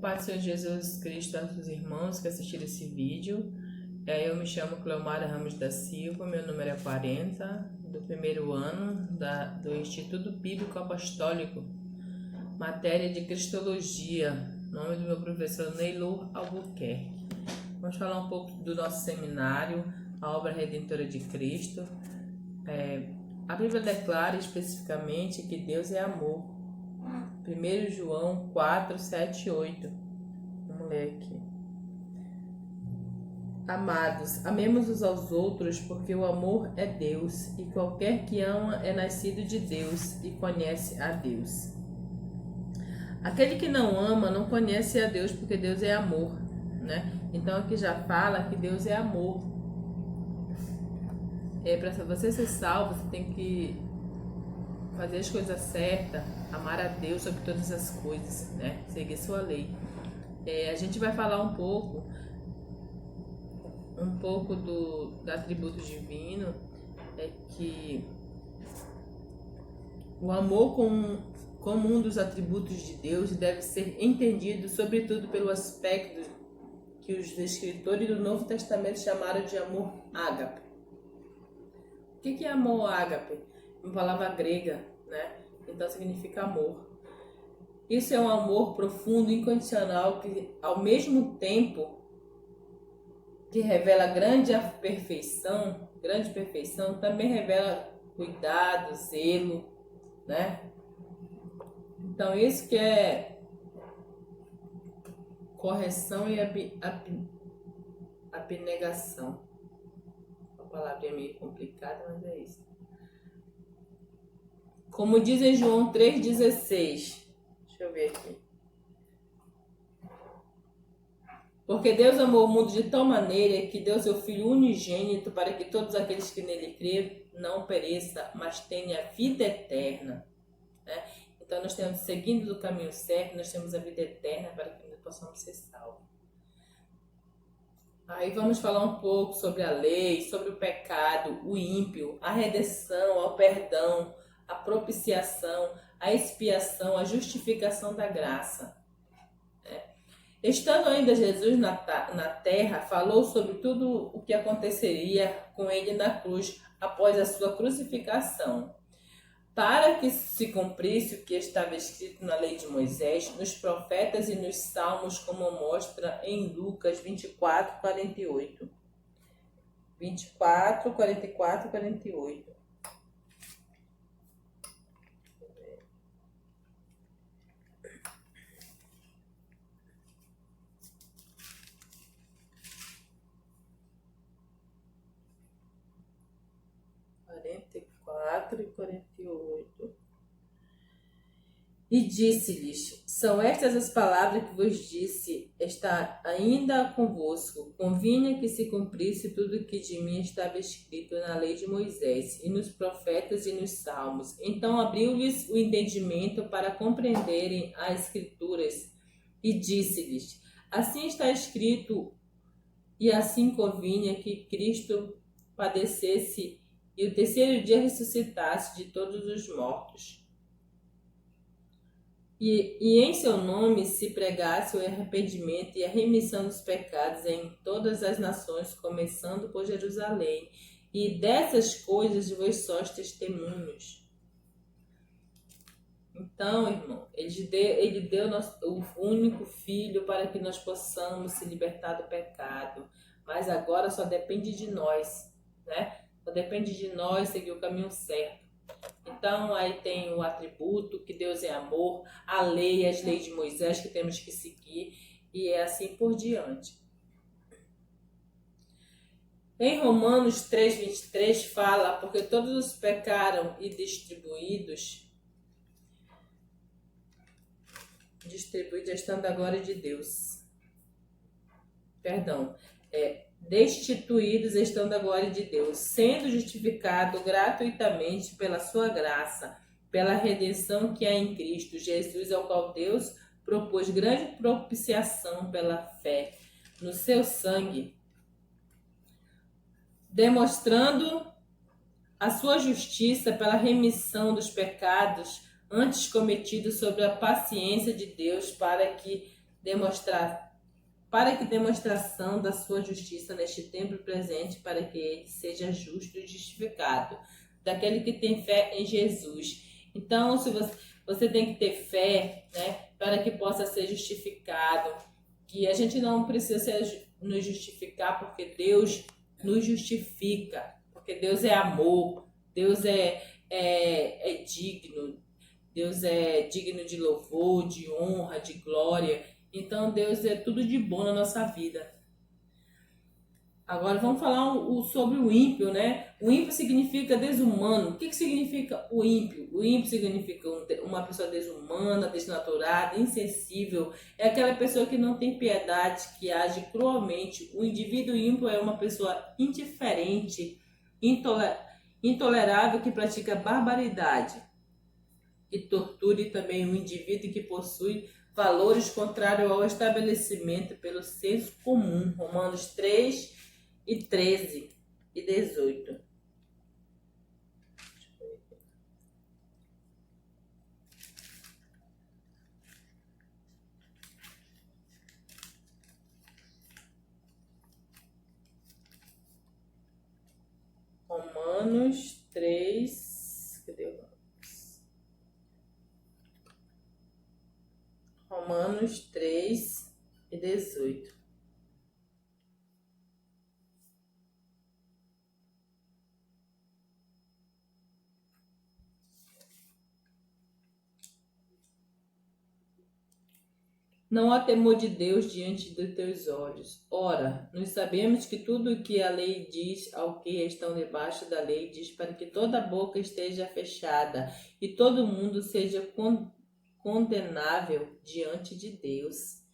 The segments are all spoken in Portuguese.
Pai do Senhor Jesus Cristo, aos irmãos que assistiram esse vídeo. Eu me chamo Cleomara Ramos da Silva, meu número é 40, do primeiro ano do Instituto Bíblico Apostólico, matéria de Cristologia, nome do meu professor Neylor Albuquerque. Vamos falar um pouco do nosso seminário, a obra redentora de Cristo. A Bíblia declara especificamente que Deus é amor. 1 João 4, 7 e 8. Vamos ler aqui. Amados, amemos uns aos outros, porque o amor é Deus, e qualquer que ama é nascido de Deus e conhece a Deus. Aquele que não ama não conhece a Deus, porque Deus é amor, né? Então aqui já fala que Deus é amor. Para você ser salvo, você tem que fazer as coisas certas, amar a Deus sobre todas as coisas, né? Seguir sua lei. A gente vai falar um pouco do atributo divino, que o amor como um dos atributos de Deus deve ser entendido sobretudo pelo aspecto que os escritores do Novo Testamento chamaram de amor ágape. O que é amor ágape? Uma palavra grega, né? Então significa amor. Isso é um amor profundo, incondicional, que ao mesmo tempo que revela grande perfeição, também revela cuidado, zelo, né? Então isso que é correção e abnegação. A palavra é meio complicada, mas é isso. Como diz em João 3,16. Deixa eu ver aqui. Porque Deus amou o mundo de tal maneira que deu seu Filho unigênito para que todos aqueles que nele crêem não pereçam, mas tenham a vida eterna. Né? Então nós temos, seguindo do caminho certo, nós temos a vida eterna para que nós possamos ser salvos. Aí vamos falar um pouco sobre a lei, sobre o pecado, o ímpio, a redenção, o perdão, a propiciação, a expiação, a justificação da graça. Estando ainda Jesus na terra, falou sobre tudo o que aconteceria com ele na cruz após a sua crucificação, para que se cumprisse o que estava escrito na lei de Moisés, nos profetas e nos salmos, como mostra em Lucas 24, 48. 24, 44 e 48. E 48. E disse-lhes: são estas as palavras que vos disse, está ainda convosco. Convinha que se cumprisse tudo o que de mim estava escrito na lei de Moisés, e nos profetas e nos salmos. Então abriu-lhes o entendimento para compreenderem as escrituras, e disse-lhes: assim está escrito, e assim convinha que Cristo padecesse e o terceiro dia ressuscitasse de todos os mortos. E em seu nome se pregasse o arrependimento e a remissão dos pecados em todas as nações, começando por Jerusalém. E dessas coisas vós sois testemunhos. Então, irmão, ele deu o único Filho para que nós possamos se libertar do pecado. Mas agora só depende de nós, né? Só depende de nós seguir o caminho certo. Então aí tem o atributo que Deus é amor, a lei, as leis de Moisés que temos que seguir, e é assim por diante. Em Romanos 3:23 fala: porque todos os pecaram e destituídos estão da glória de Deus. Destituídos estão da glória de Deus, sendo justificado gratuitamente pela sua graça, pela redenção que há em Cristo Jesus, ao qual Deus propôs grande propiciação pela fé no seu sangue, demonstrando a sua justiça pela remissão dos pecados antes cometidos sobre a paciência de Deus, para que para que demonstração da sua justiça neste tempo presente, para que ele seja justo e justificado, daquele que tem fé em Jesus. Então, se você tem que ter fé, né, para que possa ser justificado, que a gente não precisa nos justificar, porque Deus nos justifica, porque Deus é amor, Deus é digno, Deus é digno de louvor, de honra, de glória. Então Deus é tudo de bom na nossa vida. Agora vamos falar sobre o ímpio, né? O ímpio significa desumano. O que significa o ímpio? O ímpio significa uma pessoa desumana, desnaturada, insensível. É aquela pessoa que não tem piedade, que age cruelmente. O indivíduo ímpio é uma pessoa indiferente, intolerável, que pratica barbaridade, que torture também o indivíduo que possui valores contrários ao estabelecimento pelo senso comum. Romanos 3, e 13 e 18. Romanos 3. Cadê o Romanos 3 e 18. Não há temor de Deus diante dos teus olhos. Ora, nós sabemos que tudo o que a lei diz ao que estão debaixo da lei diz para que toda boca esteja fechada e todo mundo seja condenável diante de Deus.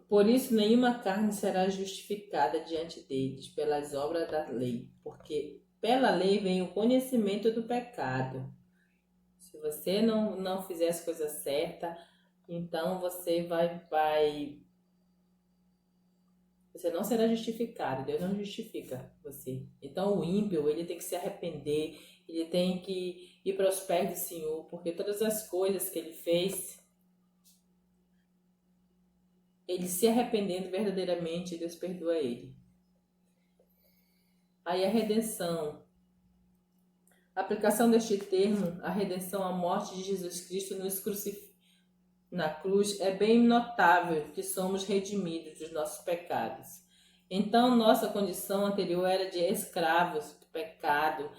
Por isso, nenhuma carne será justificada diante deles pelas obras da lei, porque pela lei vem o conhecimento do pecado. Se você não fizer as coisas certas, então você você não será justificado. Deus não justifica você. Então o ímpio, ele tem que se arrepender, ele tem que ir para os pés do Senhor, porque todas as coisas que ele fez, ele se arrependendo verdadeiramente, Deus perdoa ele. Aí a redenção. A aplicação deste termo, a redenção, a morte de Jesus Cristo na cruz, é bem notável que somos redimidos dos nossos pecados. Então, nossa condição anterior era de escravos do pecado.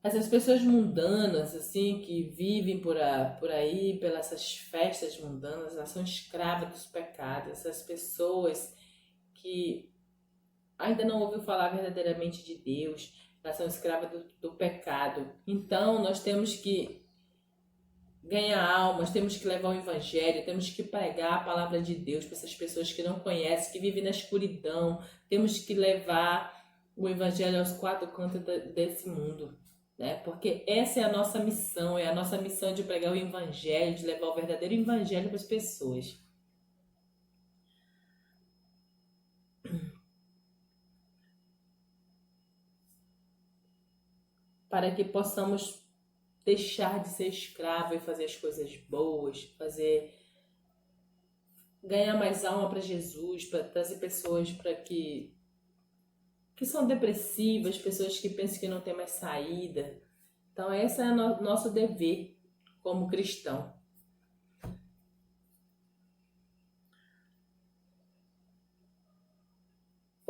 Essas pessoas mundanas, assim, que vivem por aí, pelas essas festas mundanas, elas são escravas dos pecados. Essas pessoas que ainda não ouviu falar verdadeiramente de Deus, elas são escravas do pecado. Então, nós temos que ganhar almas, temos que levar o evangelho, temos que pregar a palavra de Deus para essas pessoas que não conhecem, que vivem na escuridão. Temos que levar o evangelho aos quatro cantos desse mundo, né? Porque essa é a nossa missão de pregar o evangelho, de levar o verdadeiro evangelho para as pessoas. Para que possamos deixar de ser escravo e fazer as coisas boas, ganhar mais alma para Jesus, para trazer pessoas que são depressivas, pessoas que pensam que não tem mais saída. Então esse é o nosso dever como cristão.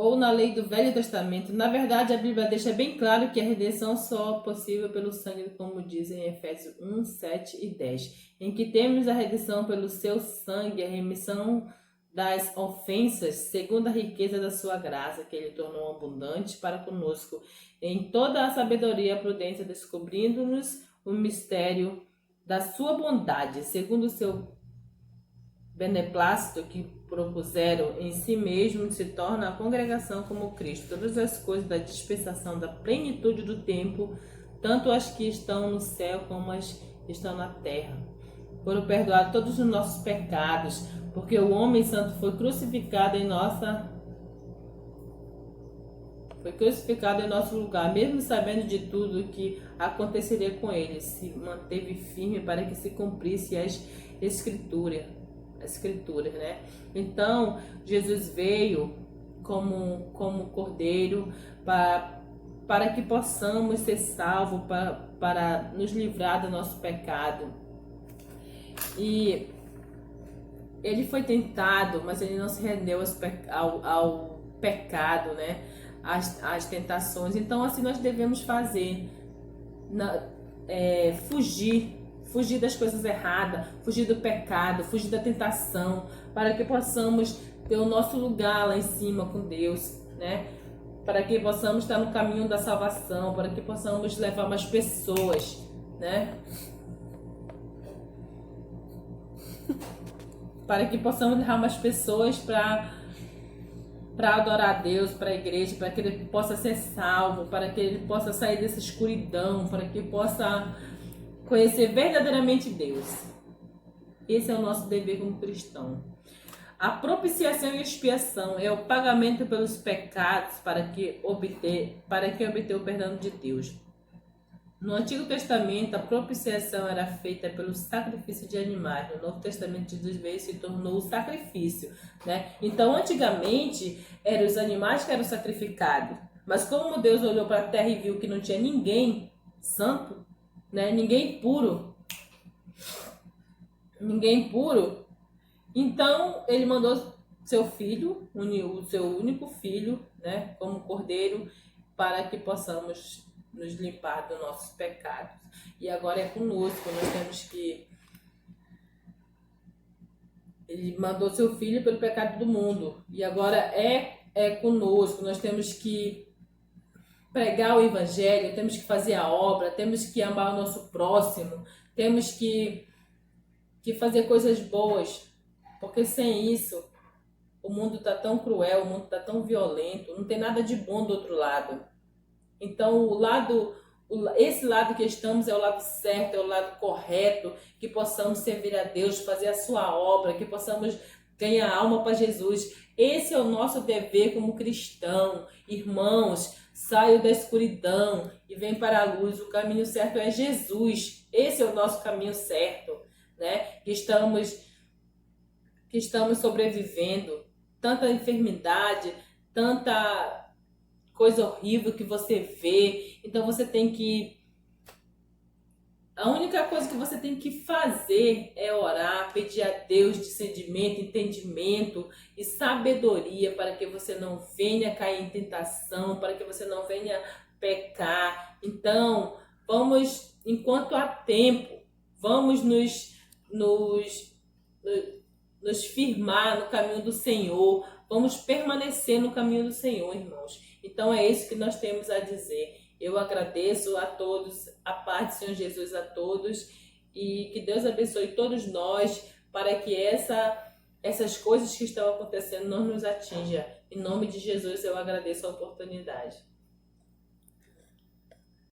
Ou na lei do Velho Testamento. Na verdade, a Bíblia deixa bem claro que a redenção só é possível pelo sangue, como dizem em Efésios 1, 7 e 10, em que temos a redenção pelo seu sangue, a remissão das ofensas, segundo a riqueza da sua graça, que ele tornou abundante para conosco, em toda a sabedoria e prudência, descobrindo-nos o mistério da sua bondade, segundo o seu beneplácito que propuseram em si mesmo, se torna a congregação como Cristo. Todas as coisas da dispensação da plenitude do tempo, tanto as que estão no céu como as que estão na terra. Foram perdoados todos os nossos pecados, porque o homem santo foi crucificado em nossa Foi crucificado em nosso lugar, mesmo sabendo de tudo que aconteceria com ele. Se manteve firme para que se cumprisse as escrituras, né? Então, Jesus veio como cordeiro para que possamos ser salvos, para nos livrar do nosso pecado. E ele foi tentado, mas ele não se rendeu ao pecado, né? As tentações. Então, assim nós devemos fazer, fugir das coisas erradas, fugir do pecado, fugir da tentação, para que possamos ter o nosso lugar lá em cima com Deus, né? Para que possamos estar no caminho da salvação, para que possamos levar mais pessoas, né? Para que possamos levar mais pessoas para adorar a Deus, para a igreja, para que ele possa ser salvo, para que ele possa sair dessa escuridão, para que possa conhecer verdadeiramente Deus. Esse é o nosso dever como cristão. A propiciação e expiação é o pagamento pelos pecados para que obter o perdão de Deus. No Antigo Testamento, a propiciação era feita pelo sacrifício de animais. No Novo Testamento, Jesus veio e se tornou o sacrifício, né? Então, antigamente, eram os animais que eram sacrificados. Mas como Deus olhou para a terra e viu que não tinha ninguém santo, né? Ninguém puro, então ele mandou seu filho, o seu único filho, né? Como cordeiro, para que possamos nos limpar dos nossos pecados. E agora é conosco, nós temos que... Ele mandou seu filho pelo pecado do mundo. E agora é conosco, nós temos que pregar o evangelho, temos que fazer a obra, temos que amar o nosso próximo, temos que fazer coisas boas, porque sem isso o mundo está tão cruel, o mundo está tão violento, não tem nada de bom do outro lado. Então esse lado que estamos é o lado certo, é o lado correto, que possamos servir a Deus, fazer a sua obra, que possamos ganhar alma para Jesus. Esse é o nosso dever como cristão. Irmãos, saiam da escuridão e vem para a luz. O caminho certo é Jesus. Esse é o nosso caminho certo, né? Que estamos sobrevivendo. Tanta enfermidade, tanta coisa horrível que você vê. Então você tem que... A única coisa que você tem que fazer é orar, pedir a Deus discernimento, entendimento e sabedoria para que você não venha cair em tentação, para que você não venha pecar. Então, vamos, enquanto há tempo, vamos nos firmar no caminho do Senhor, vamos permanecer no caminho do Senhor, irmãos. Então é isso que nós temos a dizer. Eu agradeço a todos, a paz do Senhor Jesus a todos, e que Deus abençoe todos nós para que essas coisas que estão acontecendo não nos atinjam. Em nome de Jesus eu agradeço a oportunidade.